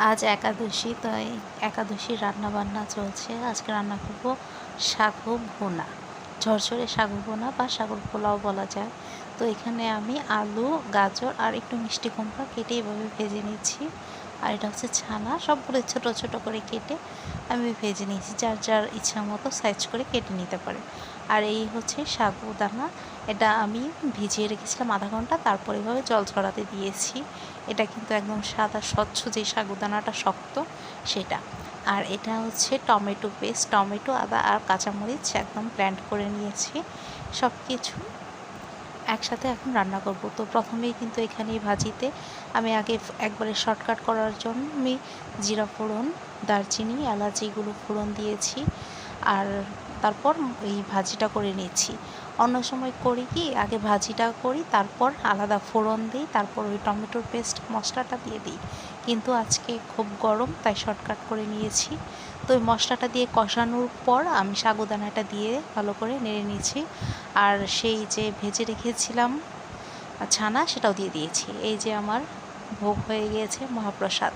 আজ একাদশী, তাই একাদশীর রান্না বান্না চলছে। আজকে রান্না করব সাগু ভুনা, ঝরঝরে সাগু ভুনা বা সাগুর পোলাও বলা যায়। তো এখানে আমি আলু, গাজর আর একটু মিষ্টি কুমড়া কেটে এভাবে ভেজে নিচ্ছি। আর এটা হচ্ছে ছানা, সবগুলো ছোট ছোট করে কেটে আমি ভেজে নিয়েছি। যার যার ইচ্ছা মতো সাইজ করে কেটে নিতে পারে। আর এই হচ্ছে সাগুদানা, এটা আমি ভিজিয়ে রেখেছিলাম আধা ঘন্টা, তারপর এভাবে জল ঝরাতে দিয়েছি। এটা কিন্তু একদম সাদা স্বচ্ছ, যে সাগুদানাটা শক্ত সেটা। আর এটা হচ্ছে টমেটো পেস্ট, টমেটো, আদা আর কাঁচামরিচ একদম ব্লেন্ড করে নিয়েছি। সব কিছু একসাথে এখন রান্না করব। তো প্রথমেই কিন্তু এখানে ভাজিতে আমি আগে একবারে শর্টকাট করার জন্য আমি জিরা ফোড়ন, দারচিনি, এলাচ এগুলো ফোড়ন দিয়েছি। আর তারপর এই ভাজিটা করে নিচ্ছি। অন্য সময় করি কি, আগে ভাজিটা করি, তারপর আলাদা ফোড়ন দিই, তারপর ওই টমেটোর পেস্ট মশলাটা দিয়ে দিই। কিন্তু আজকে খুব গরম, তাই শর্টকাট করে নিয়েছি। তো ওই মশলাটা দিয়ে কষানোর পর আমি সাগুদানাটা দিয়ে ভালো করে নেড়ে নিয়েছি। আর সেই যে ভেজে রেখেছিলাম ছানা, সেটাও দিয়ে দিয়েছি। এই যে আমার ভোগ হয়ে গিয়েছে মহাপ্রসাদ।